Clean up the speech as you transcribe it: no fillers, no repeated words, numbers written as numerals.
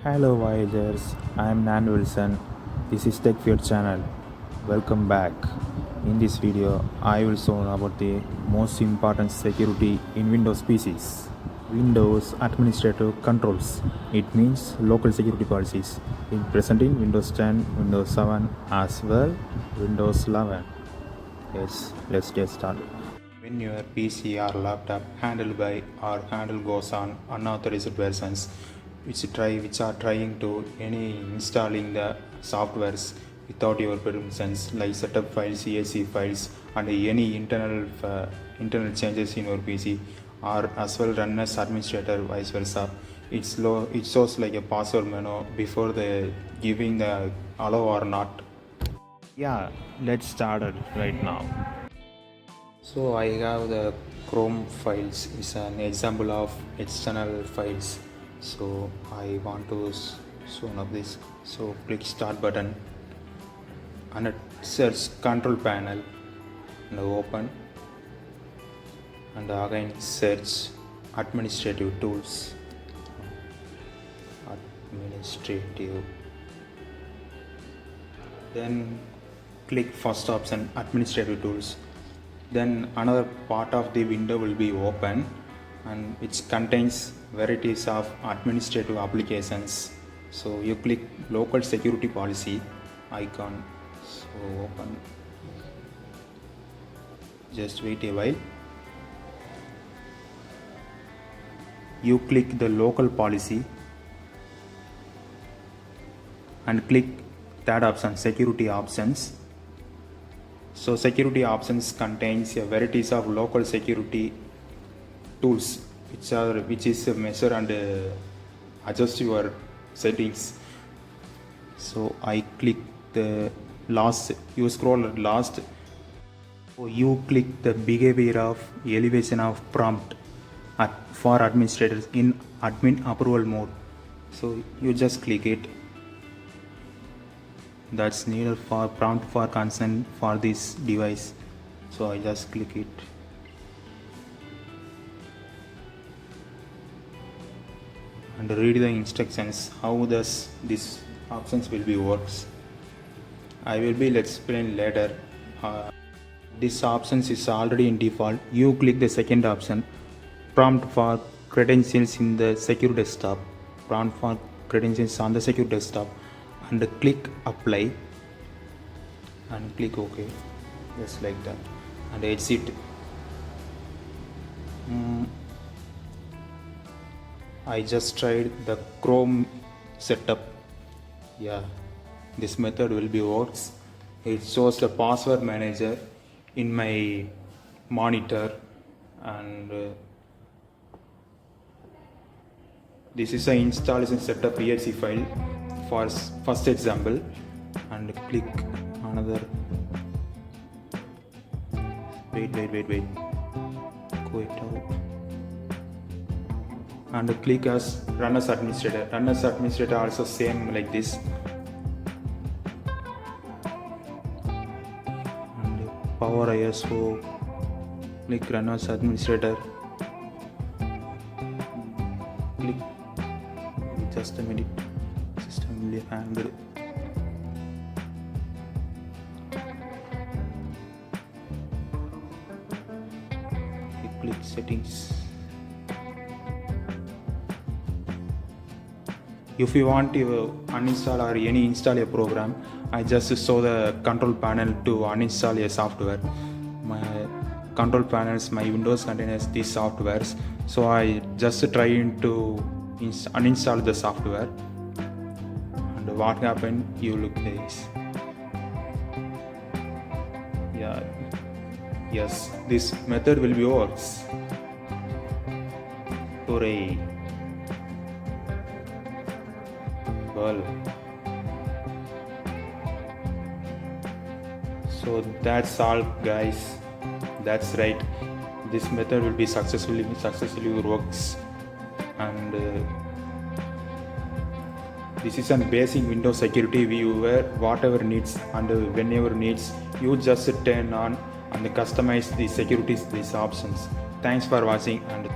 Hello Voyagers, I'm Nand Wilson. This is FJORD channel. Welcome back. In this video, I will show about the most important security in Windows PCs. Windows Administrative Controls. It means local security policies. In present in Windows 10, Windows 7 as well, Windows 11. Yes, let's get started. When your PC or laptop handled by or handle goes on unauthorized versions, which are trying to any installing the softwares without your permissions, like setup files, CSC files, and any internal changes in your PC, or as well run as administrator, vice versa. It shows like a password menu before the giving the allow or not. Yeah, let's start it right now. So I have the Chrome files. It's an example of external files. So I want to show one of this. So click start button and search control panel and open, and again search administrative tools. Administrative. Then click first option, administrative tools. Then another part of the window will be open, and which contains varieties of administrative applications. So you click local security policy icon. So open. Just wait a while. You click the local policy and click third option, security options. So security options contains a varieties of local security tools which is measure and adjust your settings. So I click the last, you scroll last. So you click the behavior of elevation of prompt for administrators in admin approval mode. So you just click it. That's needed for prompt for consent for this device. So I just click it. And read the instructions how these options will be works. I will be explain later. This options is already in default. You click the second option, prompt for credentials in the secure desktop. Prompt for credentials on the secure desktop, and click apply and click OK, just like that, and exit. I just tried the Chrome setup. Yeah, this method will be works. It shows the password manager in my monitor, and this is an installation setup exe file for first example, and click another. Wait, go it out, and click as run as administrator. Run as administrator also same like this, and power ISO, click run as administrator. Click, just a minute, system will handle. Click settings. If you want to uninstall or any install a program, I just show the control panel to uninstall a software. My control panels, my Windows contains these softwares, so I just try to uninstall the software, and what happened, you look this. Yeah, yes, this method will be works. Hooray. Well, so that's all guys, that's right, this method will be successfully works. And this is a basic Windows security viewer. Whatever needs and whenever needs, you just turn on and customize the securities, these options. Thanks for watching, and